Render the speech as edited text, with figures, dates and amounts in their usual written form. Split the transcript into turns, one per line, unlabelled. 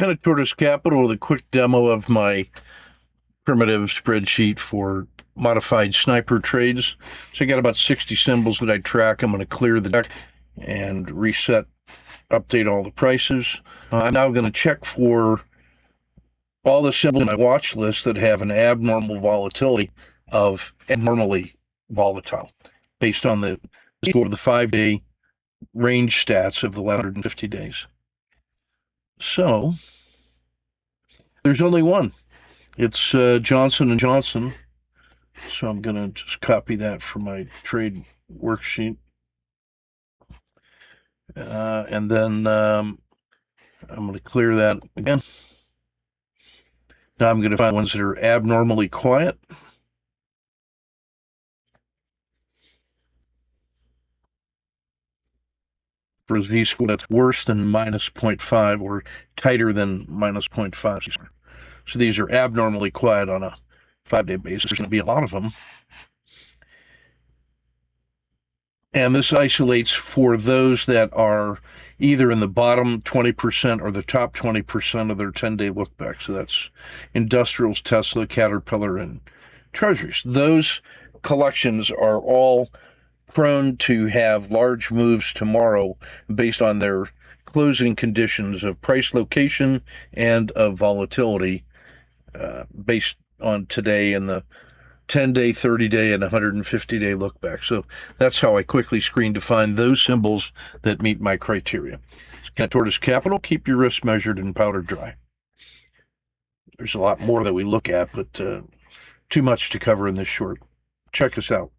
Kind of Tortoise Capital with a quick demo of my primitive spreadsheet for modified sniper trades. So I got about 60 symbols that I track. I'm going to clear the deck and reset, update all the prices. I'm now going to check for all the symbols in my watch list that have an abnormal volatility of abnormally volatile based on the score of the 5-day range stats of the last 150 days. So there's only one. It's Johnson & Johnson. So I'm going to just copy that from my trade worksheet. And then I'm going to clear that again. Now I'm going to find ones that are abnormally quiet. For a z-score that's worse than minus 0.5 or tighter than minus 0.5. So these are abnormally quiet on a 5-day basis. There's going to be a lot of them. And this isolates for those that are either in the bottom 20% or the top 20% of their 10-day look back. So that's industrials, Tesla, Caterpillar, and treasuries. Those collections are all prone to have large moves tomorrow based on their closing conditions of price location and of volatility based on today and the 10-day, 30-day, and 150-day look back. So that's how I quickly screen to find those symbols that meet my criteria. Tortoise Capital, keep your risk measured and powder dry. There's a lot more that we look at, but too much to cover in this short. Check us out.